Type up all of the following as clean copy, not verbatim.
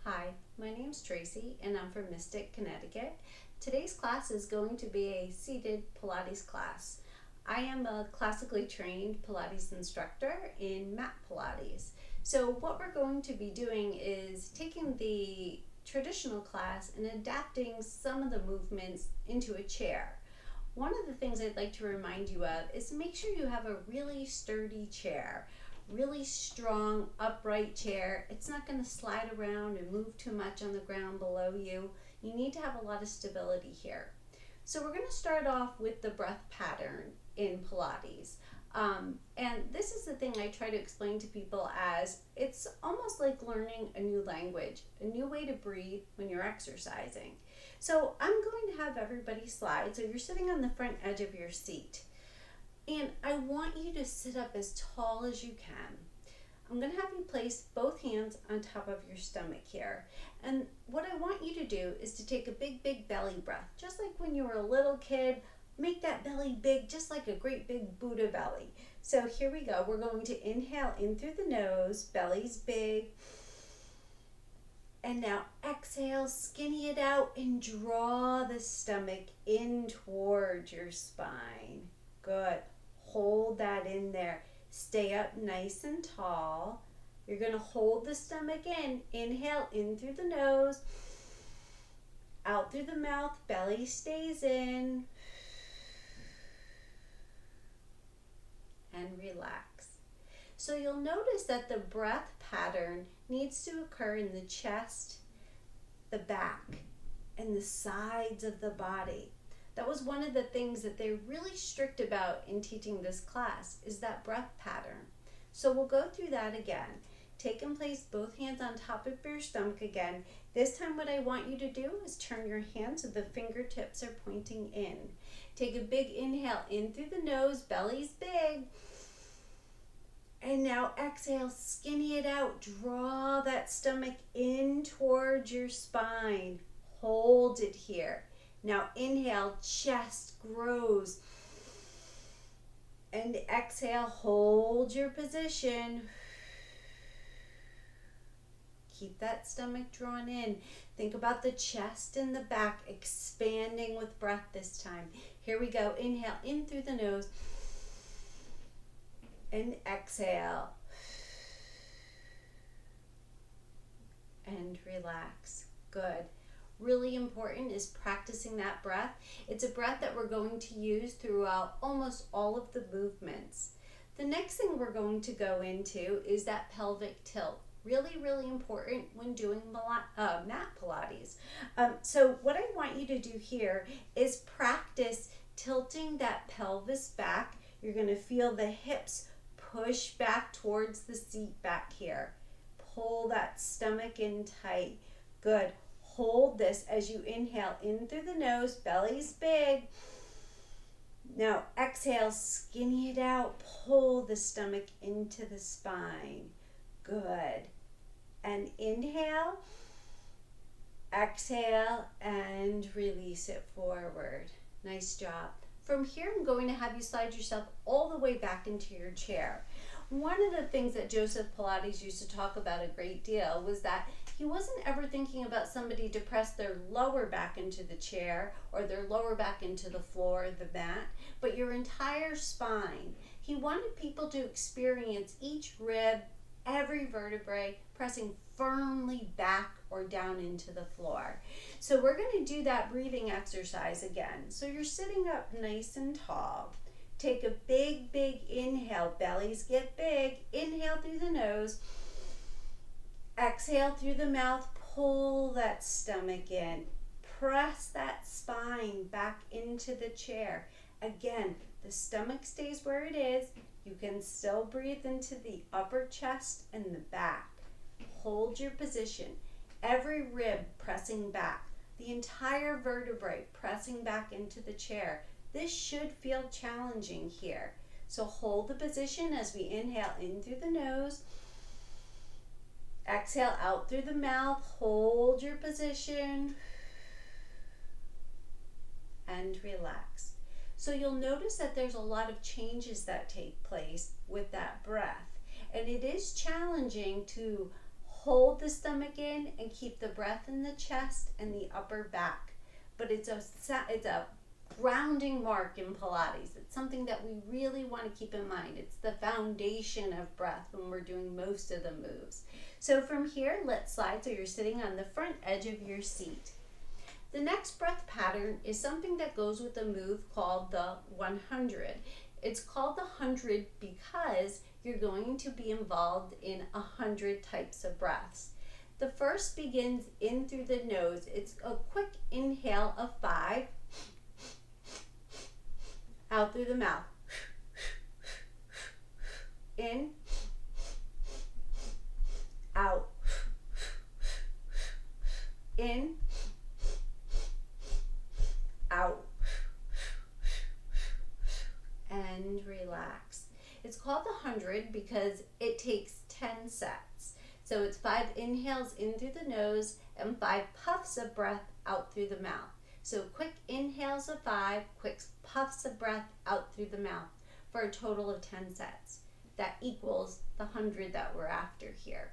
Hi, my name's Tracy and I'm from Mystic, Connecticut. Today's class is going to be a seated Pilates class. I am a classically trained Pilates instructor in mat Pilates. So what we're going to be doing is taking the traditional class and adapting some of the movements into a chair. One of the things I'd like to remind you of is make sure you have a really sturdy chair. Really strong, upright chair. It's not going to slide around and move too much on the ground below you. You need to have a lot of stability here. So we're going to start off with the breath pattern in Pilates. And this is the thing I try to explain to people as it's almost like learning a new language, a new way to breathe when you're exercising. So I'm going to have everybody slide. So you're sitting on the front edge of your seat. And I want you to sit up as tall as you can. I'm going to have you place both hands on top of your stomach here. And what I want you to do is to take a big, big belly breath. Just like when you were a little kid, make that belly big, just like a great big Buddha belly. So here we go. We're going to inhale in through the nose, belly's big. And now exhale, skinny it out, and draw the stomach in towards your spine. Good. Hold that in there. Stay up nice and tall. You're going to hold the stomach in. Inhale in through the nose. Out through the mouth. Belly stays in. And relax. So you'll notice that the breath pattern needs to occur in the chest, the back, and the sides of the body. That was one of the things that they're really strict about in teaching this class is that breath pattern. So we'll go through that again. Take and place both hands on top of your stomach again. This time what I want you to do is turn your hands so the fingertips are pointing in. Take a big inhale in through the nose, belly's big. And now exhale, skinny it out. Draw that stomach in towards your spine. Hold it here. Now inhale, chest grows. And exhale, hold your position. Keep that stomach drawn in. Think about the chest and the back expanding with breath this time. Here we go. Inhale in through the nose. And exhale. And relax. Good. Really important is practicing that breath. It's a breath that we're going to use throughout almost all of the movements. The next thing we're going to go into is that pelvic tilt. Really, really important when doing mat Pilates. So what I want you to do here is practice tilting that pelvis back. You're going to feel the hips push back towards the seat back here. Pull that stomach in tight. Good. Hold this as you inhale in through the nose, belly's big. Now exhale, skinny it out, pull the stomach into the spine. Good. And inhale, exhale, and release it forward. Nice job. From here, I'm going to have you slide yourself all the way back into your chair. One of the things that Joseph Pilates used to talk about a great deal was that he wasn't ever thinking about somebody to press their lower back into the chair or their lower back into the floor or the mat, but your entire spine. He wanted people to experience each rib, every vertebrae pressing firmly back or down into the floor. So we're going to do that breathing exercise again. So you're sitting up nice and tall. Take a big, big inhale. Bellies get big. Inhale through the nose. Exhale through the mouth. Pull that stomach in. Press that spine back into the chair. Again, the stomach stays where it is. You can still breathe into the upper chest and the back. Hold your position. Every rib pressing back. The entire vertebrae pressing back into the chair. This should feel challenging here. So hold the position as we inhale in through the nose. Exhale out through the mouth. Hold your position. And relax. So you'll notice that there's a lot of changes that take place with that breath. And it is challenging to hold the stomach in and keep the breath in the chest and the upper back. But it's a grounding mark in Pilates. It's something that we really want to keep in mind. It's the foundation of breath when we're doing most of the moves. So from here, let's slide so you're sitting on the front edge of your seat. The next breath pattern is something that goes with a move called the 100. It's called the 100 because you're going to be involved in 100 types of breaths. The first begins in through the nose. It's a quick inhale of 5, out through the mouth. In, out. In, out. And relax. It's called the 100 because it takes 10 sets. So it's 5 inhales in through the nose and 5 puffs of breath out through the mouth. So quick inhales of 5, quick puffs of breath out through the mouth for a total of 10 sets. That equals the 100 that we're after here.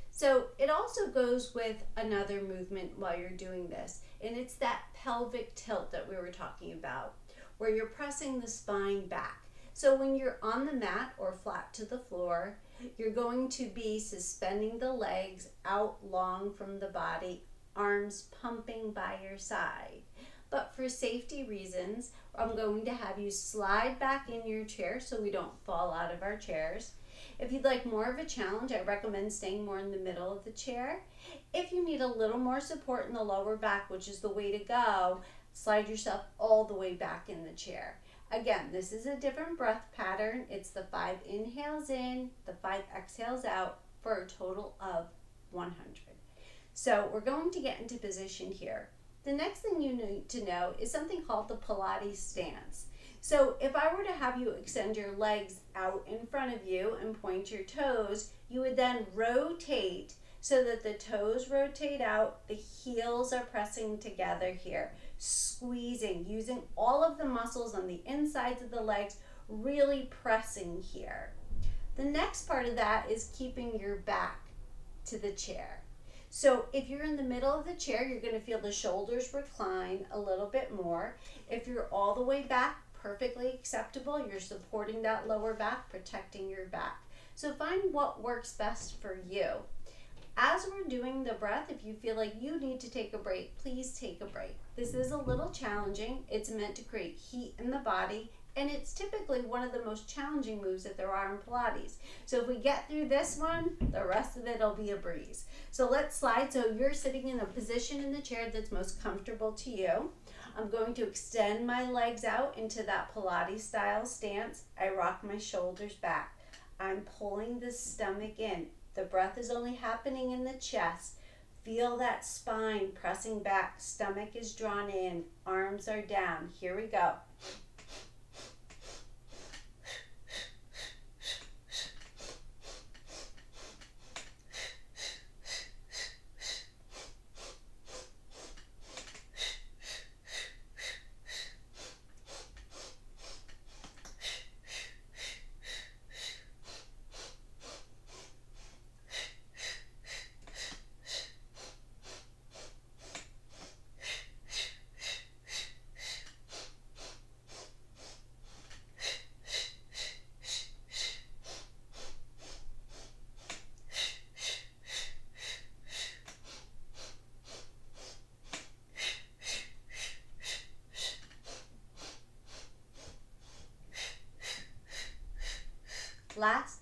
So it also goes with another movement while you're doing this, and it's that pelvic tilt that we were talking about, where you're pressing the spine back. So when you're on the mat or flat to the floor, you're going to be suspending the legs out long from the body, arms pumping by your side. But for safety reasons, I'm going to have you slide back in your chair so we don't fall out of our chairs. If you'd like more of a challenge, I recommend staying more in the middle of the chair. If you need a little more support in the lower back, which is the way to go, slide yourself all the way back in the chair. Again, this is a different breath pattern. It's the 5 inhales in, the 5 exhales out for a total of 100. So we're going to get into position here. The next thing you need to know is something called the Pilates stance. So if I were to have you extend your legs out in front of you and point your toes, you would then rotate so that the toes rotate out, the heels are pressing together here, squeezing, using all of the muscles on the insides of the legs, really pressing here. The next part of that is keeping your back to the chair. So if you're in the middle of the chair, you're going to feel the shoulders recline a little bit more. If you're all the way back, perfectly acceptable. You're supporting that lower back, protecting your back. So find what works best for you. As we're doing the breath, if you feel like you need to take a break, please take a break. This is a little challenging. It's meant to create heat in the body, and it's typically one of the most challenging moves that there are in Pilates. So if we get through this one, the rest of it will be a breeze. So let's slide so you're sitting in a position in the chair that's most comfortable to you. I'm going to extend my legs out into that Pilates style stance. I rock my shoulders back. I'm pulling the stomach in. The breath is only happening in the chest. Feel that spine pressing back. Stomach is drawn in. Arms are down. Here we go. Last.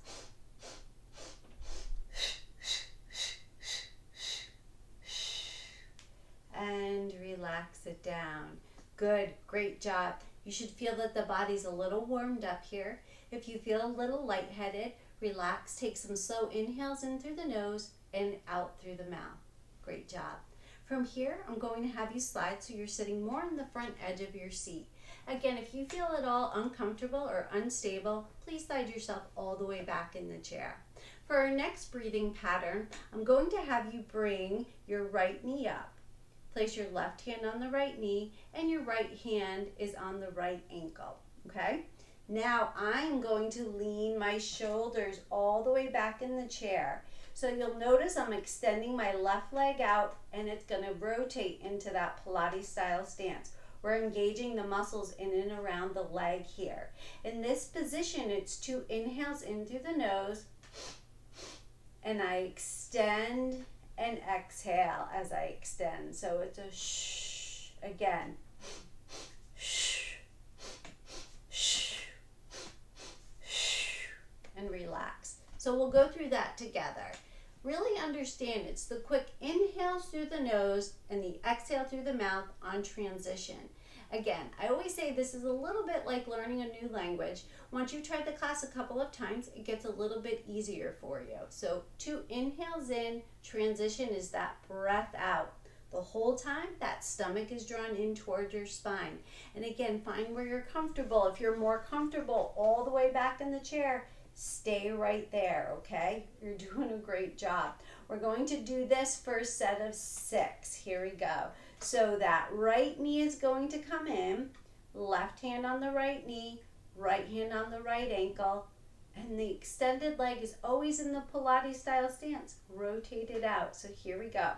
And relax it down. Good, great job. You should feel that the body's a little warmed up here. If you feel a little lightheaded, relax. Take some slow inhales in through the nose and out through the mouth. Great job. From here, I'm going to have you slide so you're sitting more on the front edge of your seat. Again, if you feel at all uncomfortable or unstable, please slide yourself all the way back in the chair. For our next breathing pattern, I'm going to have you bring your right knee up. Place your left hand on the right knee and your right hand is on the right ankle, okay? Now I'm going to lean my shoulders all the way back in the chair. So you'll notice I'm extending my left leg out and it's going to rotate into that Pilates style stance. We're engaging the muscles in and around the leg here. In this position, it's 2 inhales in through the nose, and I extend and exhale as I extend. So it's a shh again. Shh, shh, shh, and relax. So we'll go through that together. Really understand it's the quick inhales through the nose and the exhale through the mouth on transition. Again, I always say this is a little bit like learning a new language. Once you've tried the class a couple of times, it gets a little bit easier for you. So 2 inhales in, transition is that breath out. The whole time, that stomach is drawn in towards your spine. And again, find where you're comfortable. If you're more comfortable all the way back in the chair, stay right there, okay? You're doing a great job. We're going to do this for a set of 6. Here we go. So that right knee is going to come in, left hand on the right knee, right hand on the right ankle, and the extended leg is always in the Pilates style stance. Rotate it out. So here we go.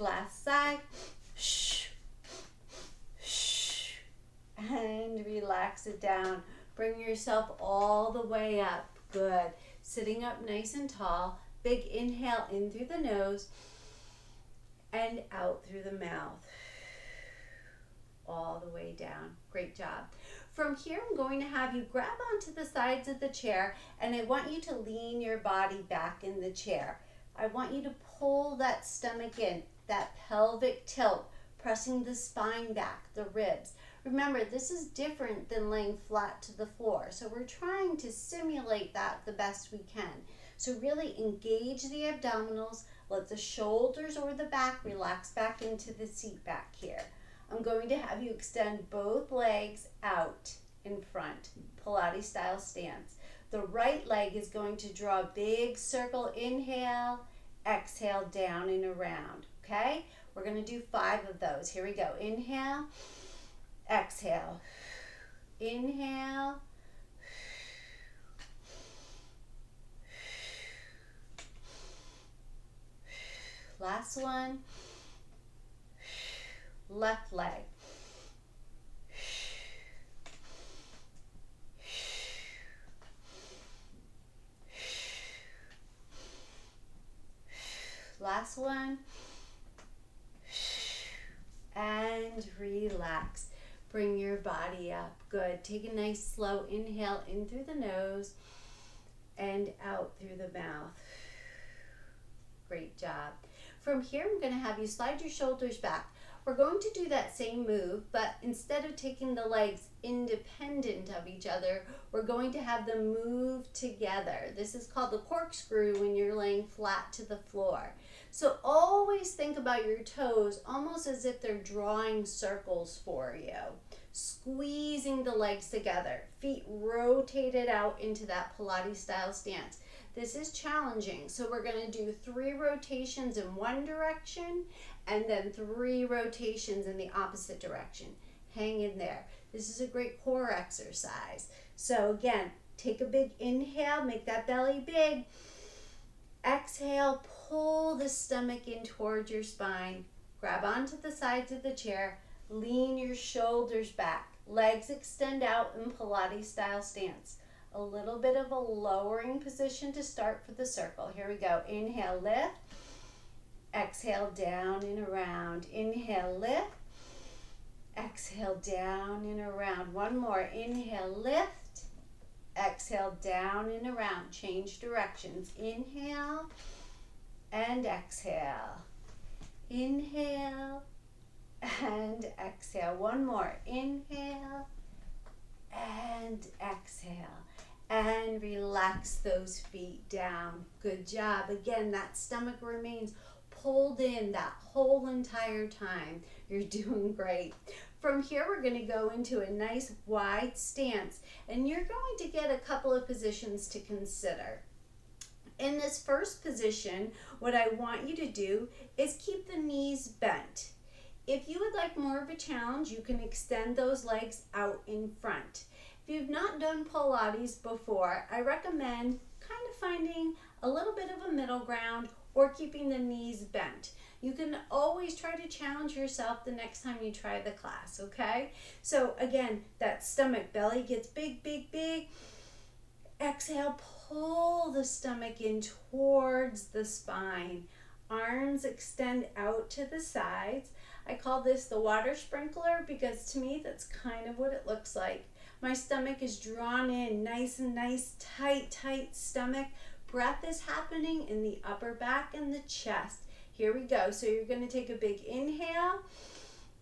Last side. And relax it down. Bring yourself all the way up. Good. Sitting up nice and tall. Big inhale in through the nose and out through the mouth. All the way down. Great job. From here, I'm going to have you grab onto the sides of the chair, and I want you to lean your body back in the chair. I want you to pull that stomach in, that pelvic tilt, pressing the spine back, the ribs. Remember, this is different than laying flat to the floor, so we're trying to simulate that the best we can. So really engage the abdominals, let the shoulders or the back relax back into the seat back here. I'm going to have you extend both legs out in front, Pilates style stance. The right leg is going to draw a big circle, inhale, exhale, down and around, okay? We're going to do 5 of those. Here we go. Inhale, exhale, inhale, last one, left leg. Last one. And relax. Bring your body up. Good. Take a nice slow inhale in through the nose and out through the mouth. Great job. From here, I'm going to have you slide your shoulders back. We're going to do that same move, but instead of taking the legs independent of each other, we're going to have them move together. This is called the corkscrew when you're laying flat to the floor. So always think about your toes almost as if they're drawing circles for you. Squeezing the legs together. Feet rotated out into that Pilates style stance. This is challenging, so we're going to do 3 rotations in one direction and then 3 rotations in the opposite direction. Hang in there. This is a great core exercise. So again, take a big inhale, make that belly big. Exhale, pull the stomach in towards your spine. Grab onto the sides of the chair. Lean your shoulders back. Legs extend out in Pilates style stance. A little bit of a lowering position to start for the circle. Here we go. Inhale, lift. Exhale, down and around. Inhale, lift. Exhale, down and around. One more. Inhale, lift. Exhale, down and around. Change directions. Inhale and exhale. Inhale and exhale. One more. Inhale and exhale. And relax those feet down. Good job. Again, that stomach remains pulled in that whole entire time. You're doing great. From here, we're going to go into a nice wide stance, and you're going to get a couple of positions to consider. In this first position, what I want you to do is keep the knees bent. If you would like more of a challenge, you can extend those legs out in front. If you've not done Pilates before, I recommend kind of finding a little bit of a middle ground or keeping the knees bent. You can always try to challenge yourself the next time you try the class, okay? So again, that stomach belly gets big, big, big. Exhale, pull the stomach in towards the spine. Arms extend out to the sides. I call this the water sprinkler because to me that's kind of what it looks like. My stomach is drawn in, nice and nice, tight, tight stomach. Breath is happening in the upper back and the chest. Here we go. So you're going to take a big inhale,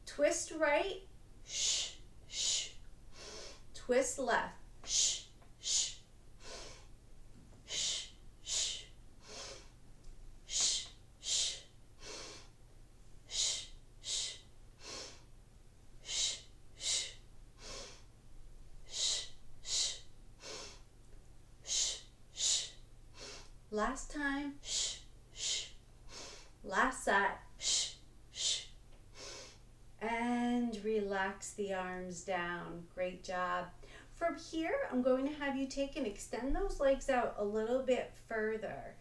twist right, shh, shh. Twist left, shh, shh. Shh, shh. Shh, shh. Shh, shh. Shh, shh. Shh, shh. Shh, shh. Last time, shh, shh. Last side, shh, shh. And relax the arms down. Great job. From here, I'm going to have you take and extend those legs out a little bit further.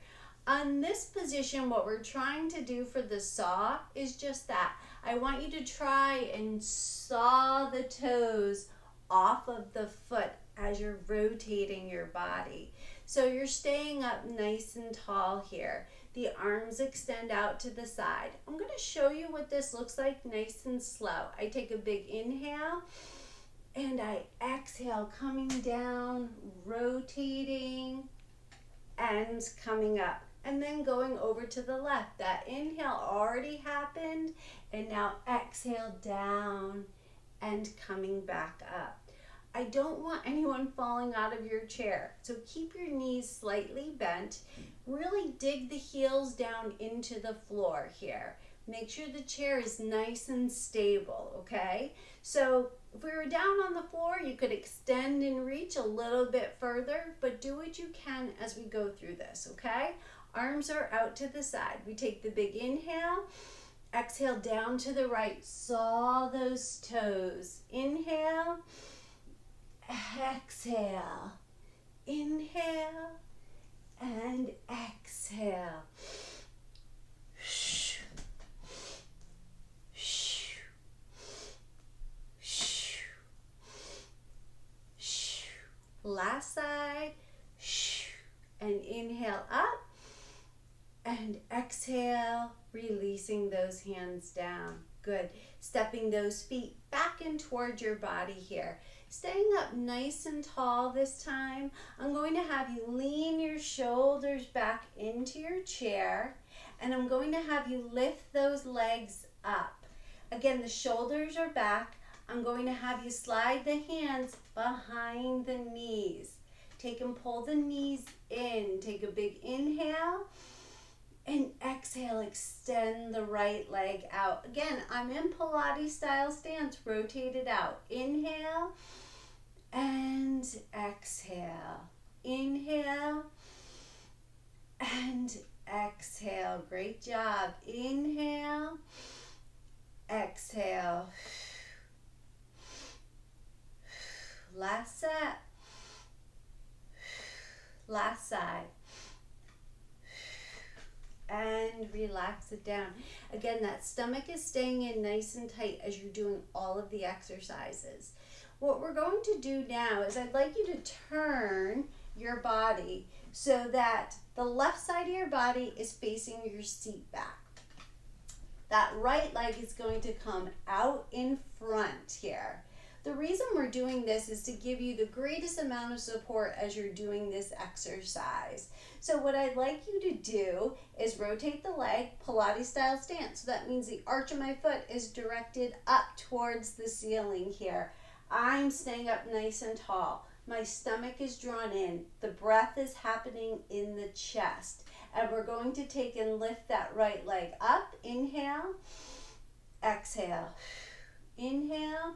On this position, what we're trying to do for the saw is just that. I want you to try and saw the toes off of the foot as you're rotating your body. So you're staying up nice and tall here. The arms extend out to the side. I'm going to show you what this looks like nice and slow. I take a big inhale and I exhale, coming down, rotating, and coming up. And then going over to the left. That inhale already happened, and now exhale down and coming back up. I don't want anyone falling out of your chair, so keep your knees slightly bent. Really dig the heels down into the floor here. Make sure the chair is nice and stable, okay? So if we were down on the floor, you could extend and reach a little bit further, but do what you can as we go through this, okay? Arms are out to the side. We take the big inhale, exhale down to the right, saw those toes. Inhale, exhale, inhale, and exhale. Last side, and inhale up, and exhale, releasing those hands down. Good. Stepping those feet back in towards your body here. Staying up nice and tall this time. I'm going to have you lean your shoulders back into your chair, and I'm going to have you lift those legs up. Again, the shoulders are back. I'm going to have you slide the hands behind the knees. Take and pull the knees in. Take a big inhale and exhale. Extend the right leg out. Again, I'm in Pilates style stance. Rotate it out. Inhale and exhale. Inhale and exhale. Great job. Inhale, exhale. Last set. Last side. And relax it down. Again, that stomach is staying in nice and tight as you're doing all of the exercises. What we're going to do now is I'd like you to turn your body so that the left side of your body is facing your seat back. That right leg is going to come out in front here. The reason we're doing this is to give you the greatest amount of support as you're doing this exercise. So what I'd like you to do is rotate the leg, Pilates style stance. So that means the arch of my foot is directed up towards the ceiling here. I'm staying up nice and tall. My stomach is drawn in. The breath is happening in the chest. And we're going to take and lift that right leg up. Inhale, exhale. Inhale,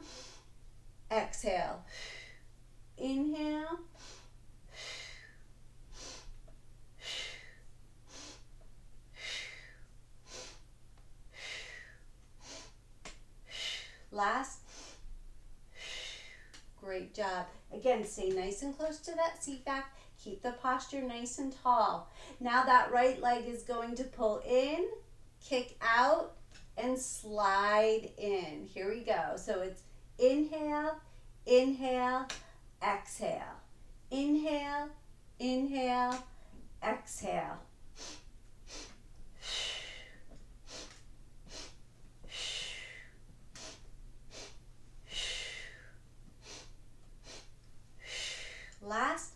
exhale. Inhale, last. Great job. Again, stay nice and close to that seat back. Keep the posture nice and tall. Now that right leg is going to pull in, kick out, and slide in. Here we go. So it's inhale, inhale, exhale. Inhale, inhale, exhale. Last.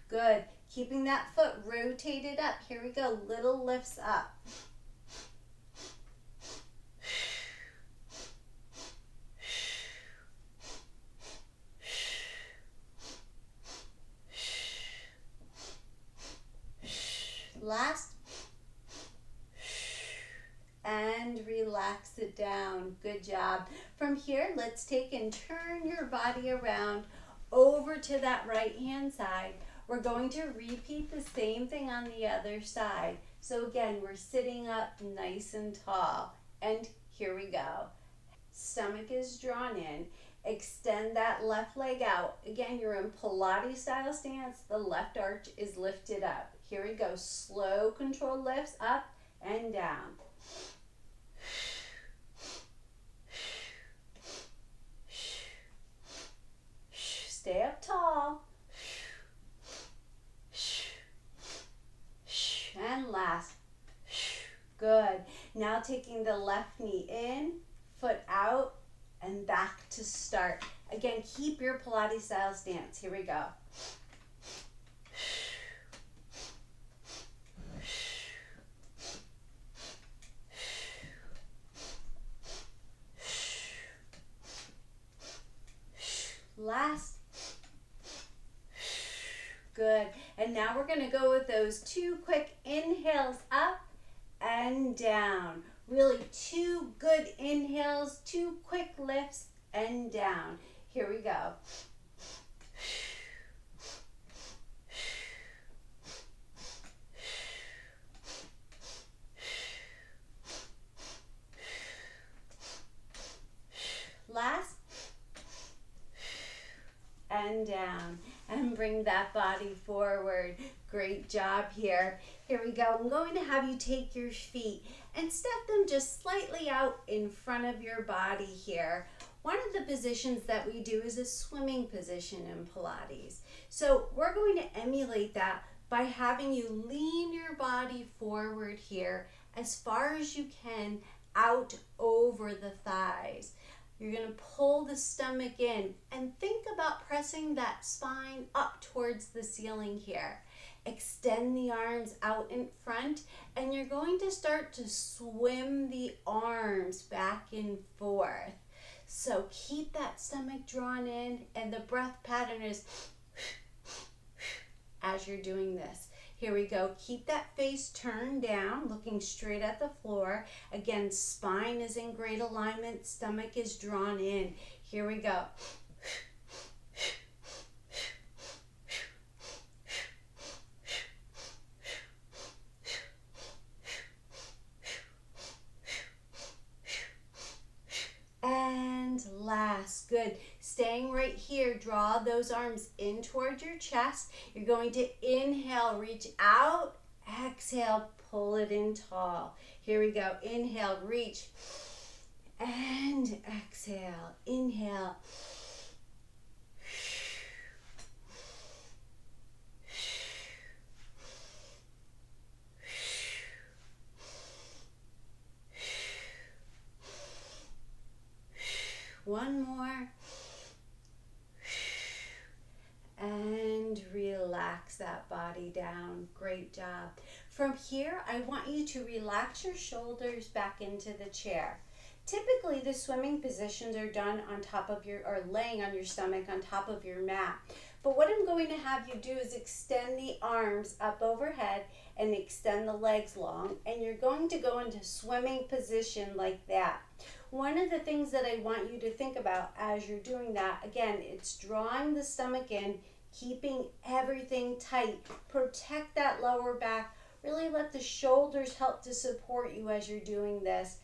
Good. Keeping that foot rotated up. Here we go. Little lifts up. Last. And relax it down. Good job. From here, let's take and turn your body around over to that right hand side. We're going to repeat the same thing on the other side. So again, we're sitting up nice and tall. And here we go. Stomach is drawn in. Extend that left leg out. Again, you're in Pilates style stance. The left arch is lifted up. Here we go. Slow controlled lifts up and down. Stay up tall. And last. Good. Now taking the left knee in, foot out, and back to start. Again, keep your Pilates style stance. Here we go. Last. Good. And now we're going to go with those 2 quick inhales up and down. Really 2 good inhales, 2 quick lifts and down. Here we go. Last. And down. And bring that body forward. Great job here. Here we go. I'm going to have you take your feet and step them just slightly out in front of your body here. One of the positions that we do is a swimming position in Pilates. So we're going to emulate that by having you lean your body forward here as far as you can out over the thighs. You're going to pull the stomach in and think about pressing that spine up towards the ceiling here. Extend the arms out in front and you're going to start to swim the arms back and forth. So keep that stomach drawn in and the breath pattern is as you're doing this. Here we go. Keep that face turned down, looking straight at the floor. Again, spine is in great alignment, stomach is drawn in. Here we go. And last, good. Staying right here, draw those arms in towards your chest. You're going to inhale, reach out, exhale, pull it in tall. Here we go. Inhale, reach, and exhale. Inhale. One more. And relax that body down. Great job. From here, I want you to relax your shoulders back into the chair. Typically, the swimming positions are done on top of your, or laying on your stomach on top of your mat. But what I'm going to have you do is extend the arms up overhead and extend the legs long. And you're going to go into swimming position like that. One of the things that I want you to think about as you're doing that, again, it's drawing the stomach in, keeping everything tight. Protect that lower back. Really let the shoulders help to support you as you're doing this.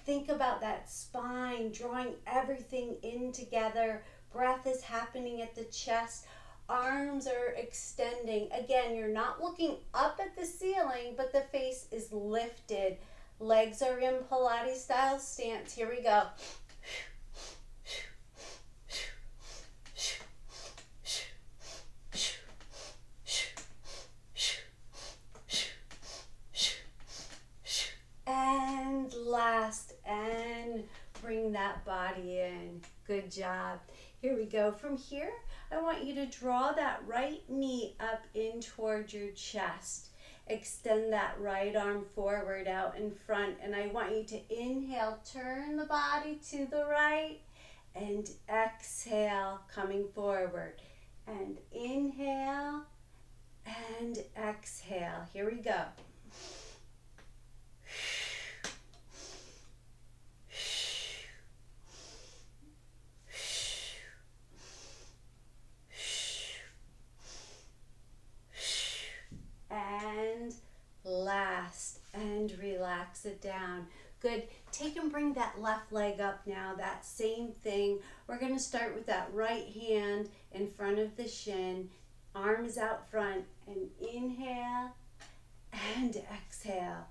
Think about that spine, drawing everything in together. Breath is happening at the chest. Arms are extending. Again, you're not looking up at the ceiling, but the face is lifted. Legs are in Pilates style stance. Here we go. And last, and bring that body in. Good job. Here we go. From here, I want you to draw that right knee up in towards your chest. Extend that right arm forward out in front, and I want you to inhale, turn the body to the right, and exhale, coming forward. And inhale, and exhale. Here we go. And last, and relax it down. Good. Take and bring that left leg up now. That same thing. We're going to start with that right hand in front of the shin. Arms out front. And inhale and exhale.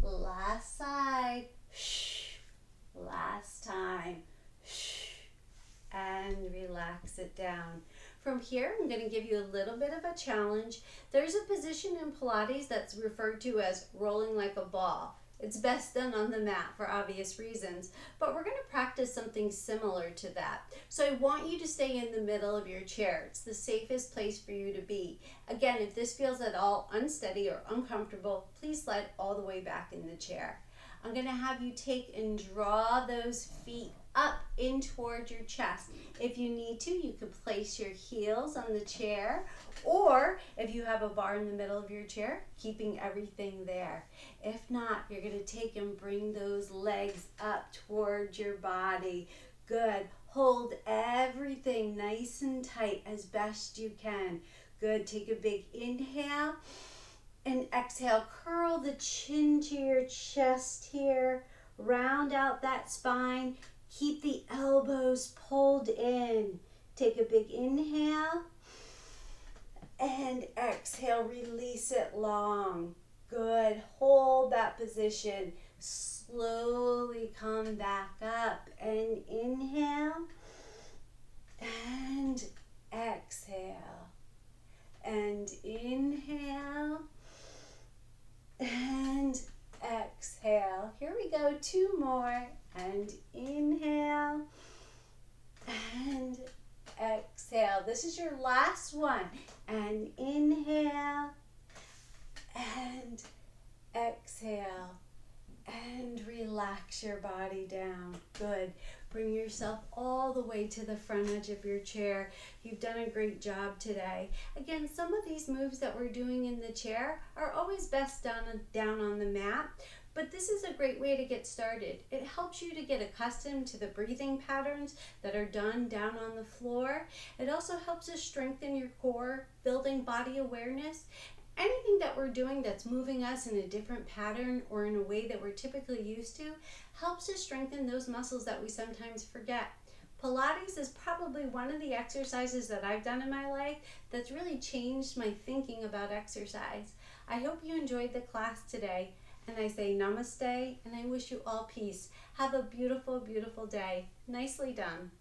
Last side. Last time. And relax it down. From here, I'm going to give you a little bit of a challenge. There's a position in Pilates that's referred to as rolling like a ball. It's best done on the mat for obvious reasons, but we're going to practice something similar to that. So I want you to stay in the middle of your chair. It's the safest place for you to be. Again, if this feels at all unsteady or uncomfortable, please slide all the way back in the chair. I'm going to have you take and draw those feet up in towards your chest. If you need to, you can place your heels on the chair, or if you have a bar in the middle of your chair, keeping everything there. If not, you're going to take and bring those legs up towards your body. Good. Hold everything nice and tight as best you can. Good. Take a big inhale and exhale. Curl the chin to your chest here. Round out that spine. Keep the elbows pulled in. Take a big inhale and exhale. Release it long. Good. Hold that position. Slowly come back up and inhale and exhale. And inhale and exhale. Here we go. 2 more. And inhale and exhale. This is your last one. And inhale and exhale. And relax your body down. Good. Bring yourself all the way to the front edge of your chair. You've done a great job today. Again, some of these moves that we're doing in the chair are always best done down on the mat, but this is a great way to get started. It helps you to get accustomed to the breathing patterns that are done down on the floor. It also helps us strengthen your core, building body awareness. Anything that we're doing that's moving us in a different pattern or in a way that we're typically used to helps us strengthen those muscles that we sometimes forget. Pilates is probably one of the exercises that I've done in my life that's really changed my thinking about exercise. I hope you enjoyed the class today, and I say namaste, and I wish you all peace. Have a beautiful, beautiful day. Nicely done.